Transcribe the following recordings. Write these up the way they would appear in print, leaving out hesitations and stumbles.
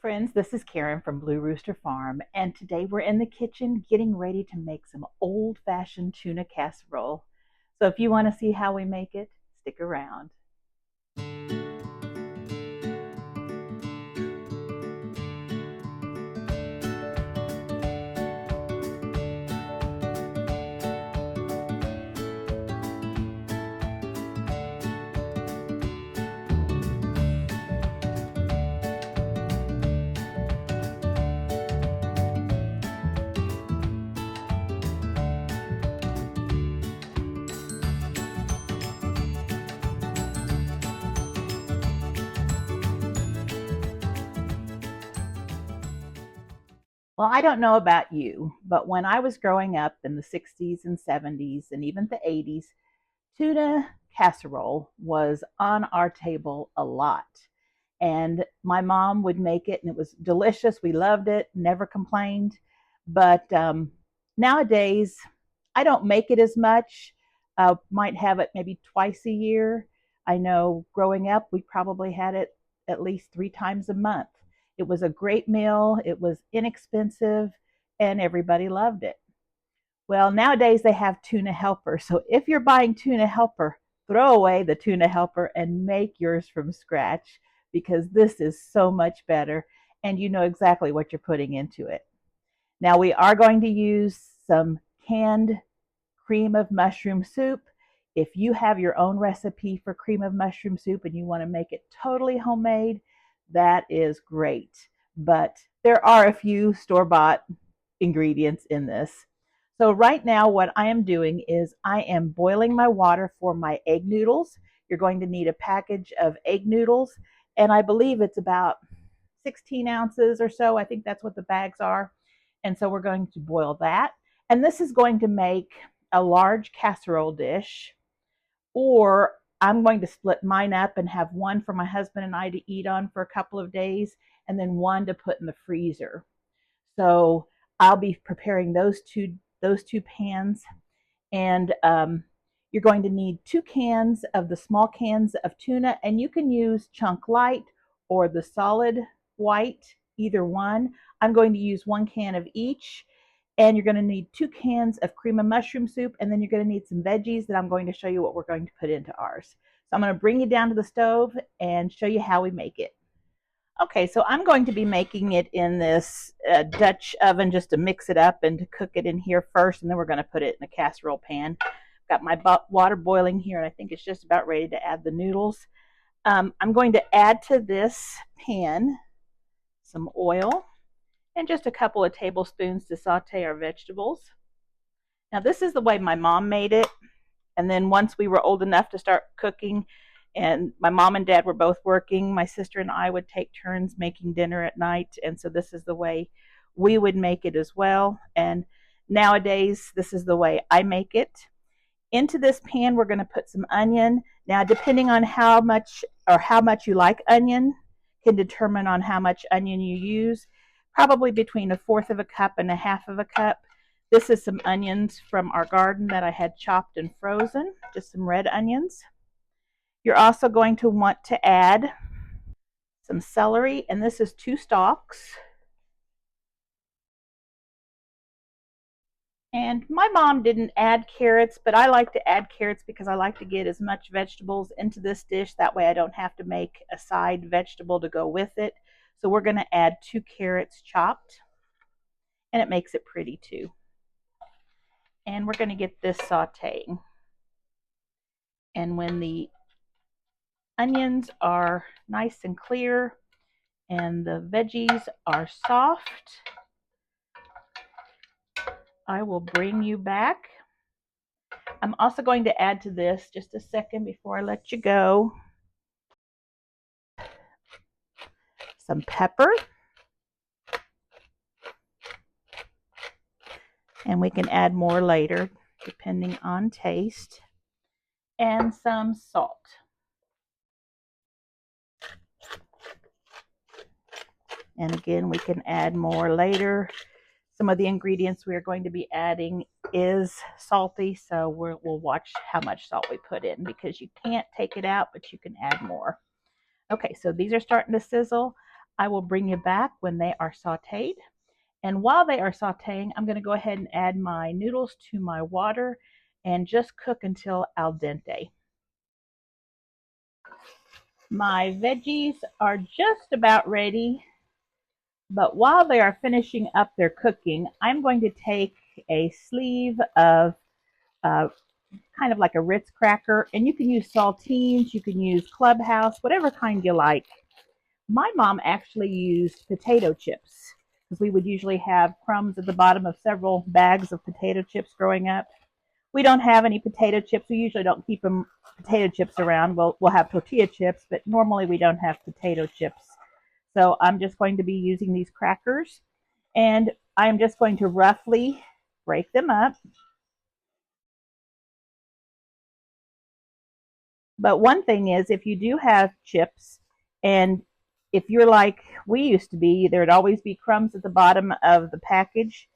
friends, this is Karen from Blue Rooster Farm, and today we're in the kitchen getting ready to make some old-fashioned tuna casserole. So if you want to see how we make it, stick around. Well, I don't know about you, but when I was growing up in the 60s and 70s and even the 80s, tuna casserole was on our table a lot. And my mom would make it, and it was delicious. We loved it, never complained. But nowadays, I don't make it as much. Might have it maybe twice a year. I know growing up, we probably had it at least 3 times a month. It was a great meal, it was inexpensive, and everybody loved it. Well, nowadays they have Tuna Helper. So if you're buying Tuna Helper, throw away the Tuna Helper and make yours from scratch because this is so much better and you know exactly what you're putting into it. Now we are going to use some canned cream of mushroom soup. If you have your own recipe for cream of mushroom soup and you want to make it totally homemade, that is great. But there are a few store-bought ingredients in this. So right now what I am doing is I am boiling my water for my egg noodles. You're going to need a package of egg noodles, and I believe it's about 16 ounces or so. I think that's what the bags are. And so we're going to boil that. And this is going to make a large casserole dish, or I'm going to split mine up and have one for my husband and I to eat on for a couple of days, and then one to put in the freezer. So I'll be preparing those two pans, and you're going to need 2 cans of the small cans of tuna, and you can use chunk light or the solid white, either one. I'm going to use 1 can of each, and you're going to need 2 cans of cream of mushroom soup, and then you're going to need some veggies that I'm going to show you what we're going to put into ours. So I'm going to bring you down to the stove and show you how we make it. Okay, so I'm going to be making it in this Dutch oven just to mix it up and to cook it in here first, and then we're going to put it in a casserole pan. Got my water boiling here, and I think it's just about ready to add the noodles. I'm going to add to this pan some oil and just a couple of tablespoons to saute our vegetables. Now this is the way my mom made it, and then once we were old enough to start cooking, and my mom and dad were both working, my sister and I would take turns making dinner at night, and so this is the way we would make it as well. And nowadays, this is the way I make it. Into this pan, we're going to put some onion. Now, depending on how much you like onion, can determine on how much onion you use. Probably between 1/4 of a cup and 1/2 of a cup. This is some onions from our garden that I had chopped and frozen, just some red onions. You're also going to want to add some celery, and this is 2 stalks. And my mom didn't add carrots, but I like to add carrots because I like to get as much vegetables into this dish. That way I don't have to make a side vegetable to go with it. So we're going to add 2 carrots chopped, and it makes it pretty too. And we're going to get this sauteing. And when the onions are nice and clear and the veggies are soft, I will bring you back. I'm also going to add to this, just a second before I let you go, some pepper. And we can add more later, depending on taste. And some salt. And again, we can add more later. Some of the ingredients we are going to be adding is salty, so we'll watch how much salt we put in, because you can't take it out, but you can add more. Okay, so these are starting to sizzle. I will bring you back when they are sauteed. And while they are sauteing, I'm going to go ahead and add my noodles to my water and just cook until al dente. My veggies are just about ready, but while they are finishing up their cooking, I'm going to take a sleeve of uh, kind of like a Ritz cracker, and you can use saltines, you can use Clubhouse, whatever kind you like. My mom actually used potato chips because we would usually have crumbs at the bottom of several bags of potato chips growing up. We don't have any potato chips. We usually don't keep potato chips around. We'll have tortilla chips, but normally we don't have potato chips. So I'm just going to be using these crackers, and I'm just going to roughly break them up. But one thing is, if you do have chips, and if you're like we used to be, there'd always be crumbs at the bottom of the package.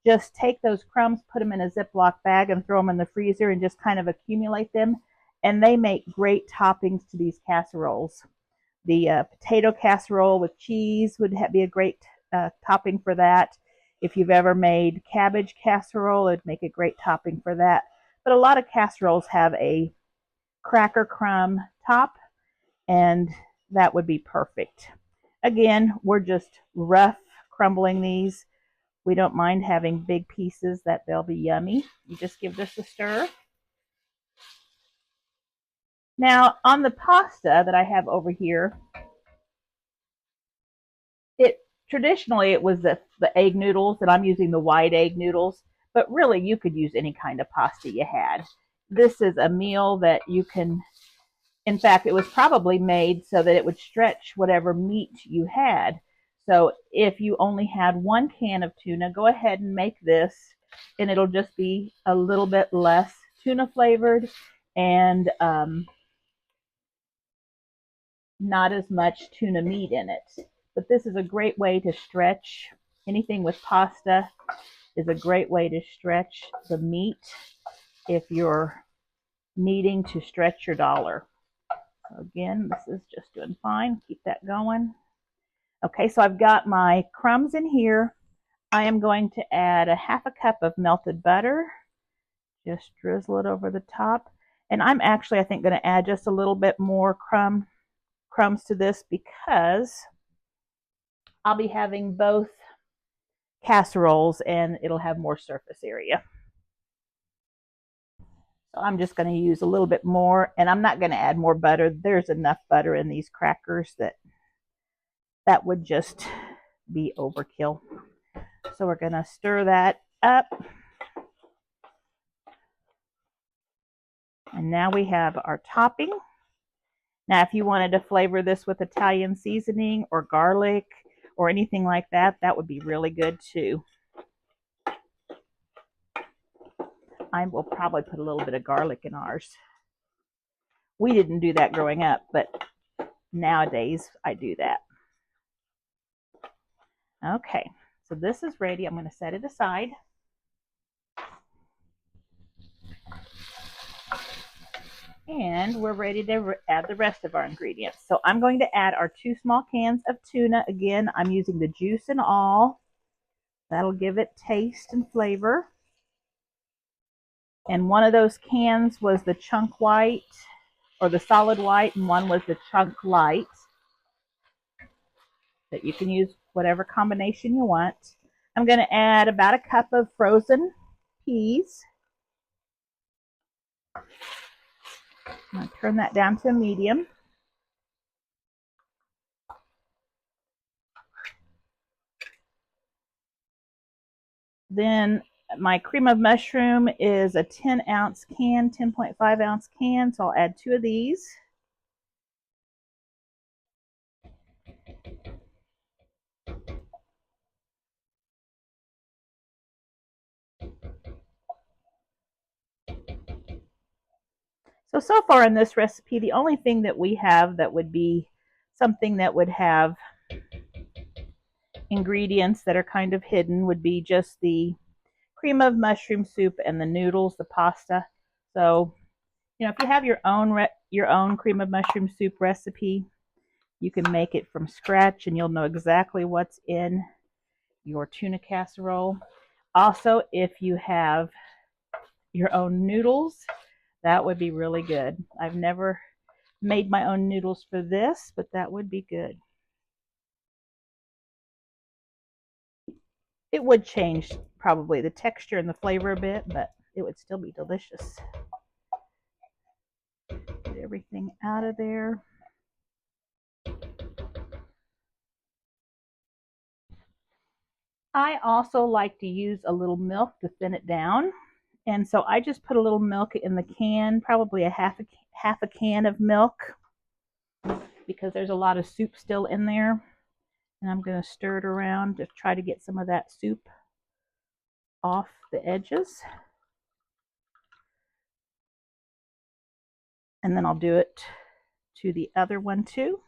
Just take those crumbs, put them in a Ziploc bag, and throw them in the freezer and just kind of accumulate them. And they make great toppings to these casseroles. The potato casserole with cheese would be a great topping for that. If you've ever made cabbage casserole, it'd make a great topping for that. But a lot of casseroles have a cracker crumb top, and that would be perfect. Again, we're just rough crumbling these. We don't mind having big pieces, that they'll be yummy. You just give this a stir. Now, on the pasta that I have over here, traditionally it was the egg noodles, and I'm using the white egg noodles, but really you could use any kind of pasta you had. This is a meal that you can, in fact, it was probably made so that it would stretch whatever meat you had. So if you only had one can of tuna, go ahead and make this, and it'll just be a little bit less tuna flavored and not as much tuna meat in it. But this is a great way to stretch. Anything with pasta is a great way to stretch the meat if you're needing to stretch your dollar. So again, this is just doing fine. Keep that going. Okay, so I've got my crumbs in here. I am going to add a half a cup of melted butter. Just drizzle it over the top. And I'm actually, I think, going to add just a little bit more crumbs to this because I'll be having both casseroles and it'll have more surface area. So I'm just going to use a little bit more, and I'm not going to add more butter. There's enough butter in these crackers that would just be overkill. So we're going to stir that up. And now we have our topping. Now, if you wanted to flavor this with Italian seasoning or garlic or anything like that, that would be really good too. I will probably put a little bit of garlic in ours. We didn't do that growing up, but nowadays I do that. Okay, so this is ready. I'm going to set it aside. And we're ready to add the rest of our ingredients. So I'm going to add our 2 small cans of tuna. Again, I'm using the juice and all. That'll give it taste and flavor. And one of those cans was the chunk white or the solid white, and one was the chunk light. That you can use whatever combination you want. I'm going to add about a cup of frozen peas. I'm going to turn that down to a medium. Then my cream of mushroom is a 10-ounce can, 10.5-ounce can, so I'll add 2 of these. So far in this recipe, the only thing that we have that would be something that would have ingredients that are kind of hidden would be just the cream of mushroom soup and the noodles, the pasta. So, if you have your own cream of mushroom soup recipe, You can make it from scratch and you'll know exactly what's in your tuna casserole. Also, if you have your own noodles, that would be really good. I've never made my own noodles for this, but that would be good. It would change probably the texture and the flavor a bit, but it would still be delicious. Get everything out of there. I also like to use a little milk to thin it down. And so I just put a little milk in the can, probably a half a can of milk, because there's a lot of soup still in there. And I'm going to stir it around to try to get some of that soup off the edges. And then I'll do it to the other one too.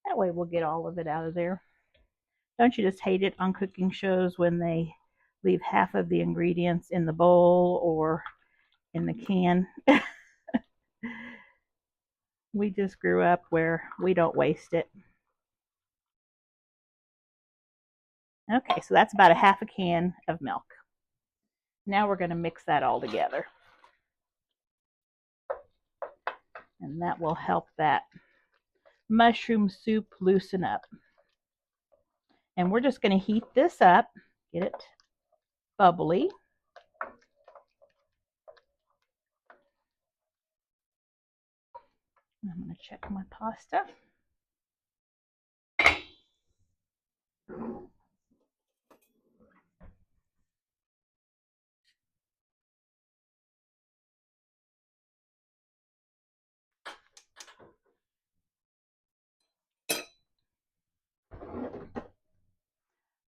That way we'll get all of it out of there. Don't you just hate it on cooking shows when they leave half of the ingredients in the bowl or in the can? We just grew up where we don't waste it. Okay, so that's about a half a can of milk. Now we're going to mix that all together. And that will help that mushroom soup loosen up. And we're just going to heat this up, get it bubbly. I'm going to check my pasta.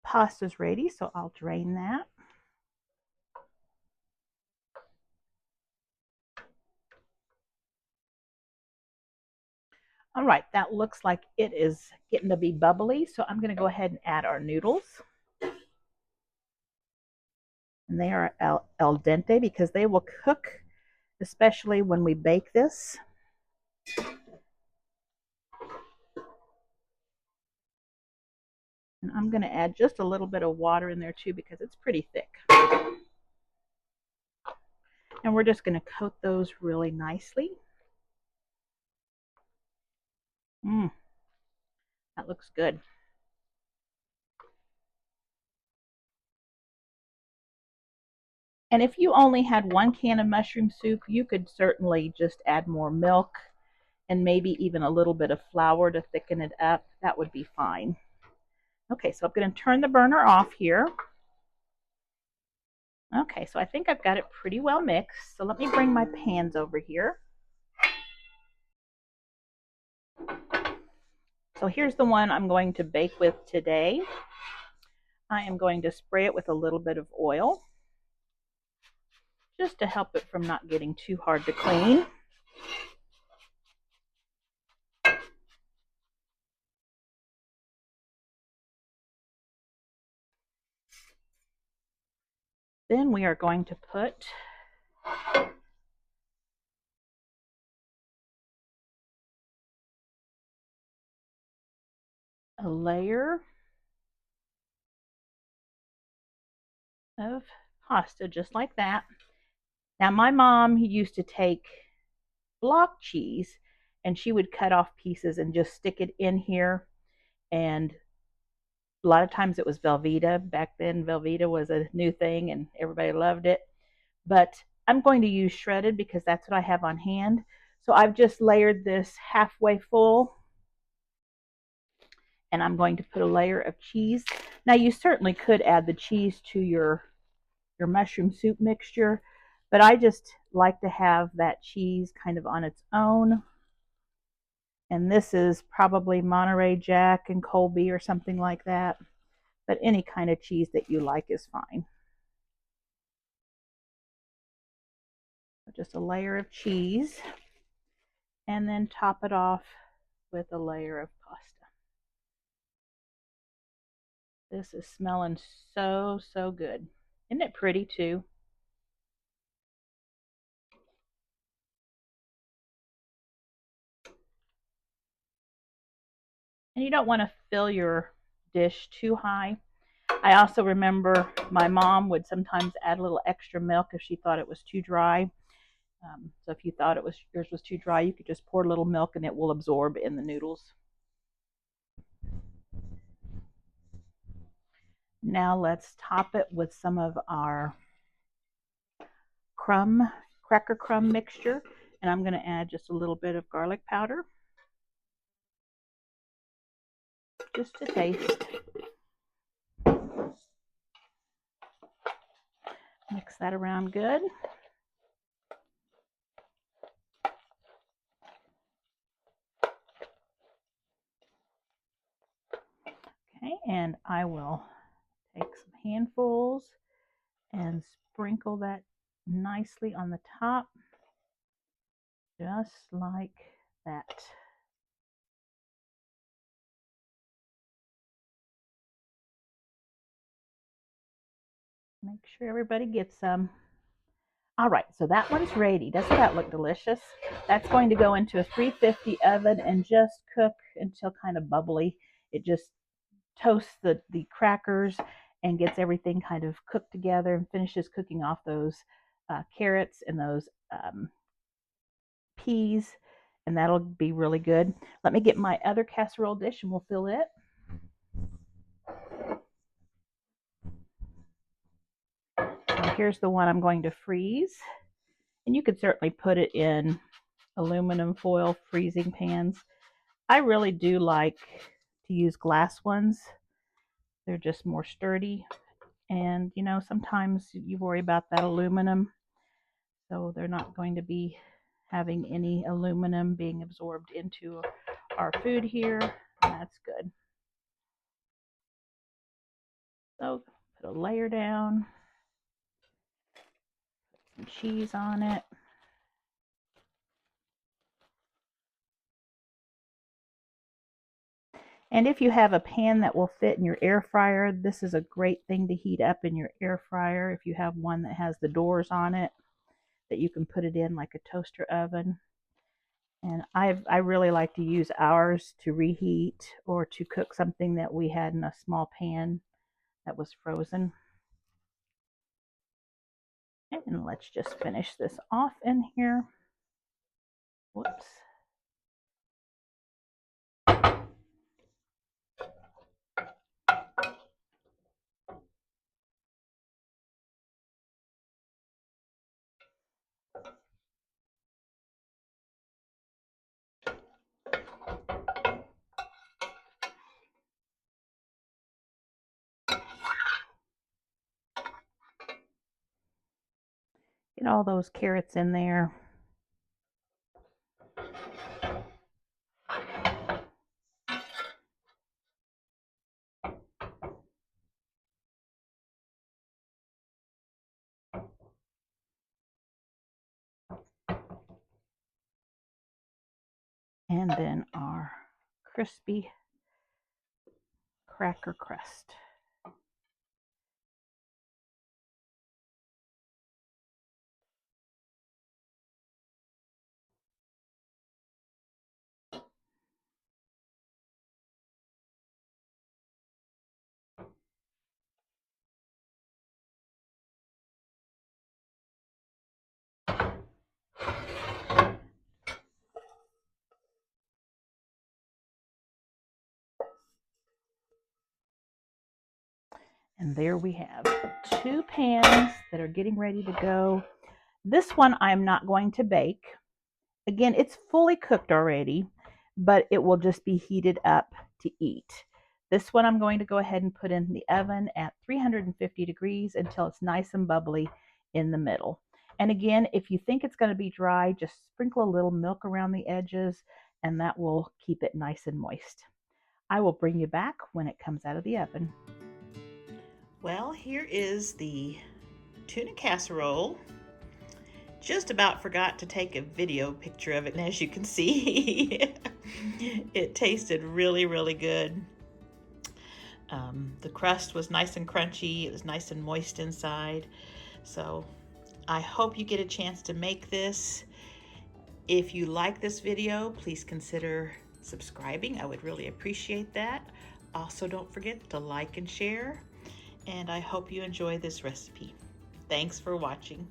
Pasta's ready, so I'll drain that. All right, that looks like it is getting to be bubbly, so I'm going to go ahead and add our noodles. And they are al dente because they will cook, especially when we bake this. And I'm going to add just a little bit of water in there too because it's pretty thick. And we're just going to coat those really nicely. That looks good. And if you only had one can of mushroom soup, you could certainly just add more milk and maybe even a little bit of flour to thicken it up. That would be fine. Okay, so I'm going to turn the burner off here. Okay, so I think I've got it pretty well mixed. So let me bring my pans over here. So here's the one I'm going to bake with today. I am going to spray it with a little bit of oil just to help it from not getting too hard to clean. Then we are going to put a layer of pasta just like that. Now my mom used to take block cheese and she would cut off pieces and just stick it in here, and a lot of times it was Velveeta. Back then Velveeta was a new thing and everybody loved it. But I'm going to use shredded because that's what I have on hand. So I've just layered this halfway full, and I'm going to put a layer of cheese. Now you certainly could add the cheese to your mushroom soup mixture, but I just like to have that cheese kind of on its own. And this is probably Monterey Jack and Colby or something like that, but any kind of cheese that you like is fine. Just a layer of cheese, and then top it off with a layer of pasta. This is smelling so, so good. Isn't it pretty too? And you don't want to fill your dish too high. I also remember my mom would sometimes add a little extra milk if she thought it was too dry. So if you thought yours was too dry, you could just pour a little milk and it will absorb in the noodles. Now let's top it with some of our cracker crumb mixture, and I'm going to add just a little bit of garlic powder, just to taste. Mix that around good. Okay, and I will take some handfuls and sprinkle that nicely on the top, just like that. Make sure everybody gets some. All right, so that one's ready. Doesn't that look delicious? That's going to go into a 350 oven and just cook until kind of bubbly. It just toasts the crackers and gets everything kind of cooked together and finishes cooking off those carrots and those peas, and that'll be really good. Let me get my other casserole dish and we'll fill it. So here's the one I'm going to freeze, and you could certainly put it in aluminum foil freezing pans. I really do like to use glass ones. They're just more sturdy, and you know, sometimes you worry about that aluminum, so they're not going to be having any aluminum being absorbed into our food here. That's good. So put a layer down, put some cheese on it. And if you have a pan that will fit in your air fryer, this is a great thing to heat up in your air fryer. If you have one that has the doors on it, that you can put it in like a toaster oven. And I really like to use ours to reheat or to cook something that we had in a small pan that was frozen. And let's just finish this off in here. Whoops. Get all those carrots in there. And then our crispy cracker crust. And there we have 2 pans that are getting ready to go. This one I'm not going to bake. Again, it's fully cooked already, but it will just be heated up to eat. This one I'm going to go ahead and put in the oven at 350 degrees until it's nice and bubbly in the middle. And again, if you think it's going to be dry, just sprinkle a little milk around the edges, and that will keep it nice and moist. I will bring you back when it comes out of the oven. Well, here is the tuna casserole. Just about forgot to take a video picture of it, and as you can see, it tasted really, really good. The crust was nice and crunchy. It was nice and moist inside. So I hope you get a chance to make this. If you like this video, please consider subscribing. I would really appreciate that. Also, don't forget to like and share, and I hope you enjoy this recipe. Thanks for watching.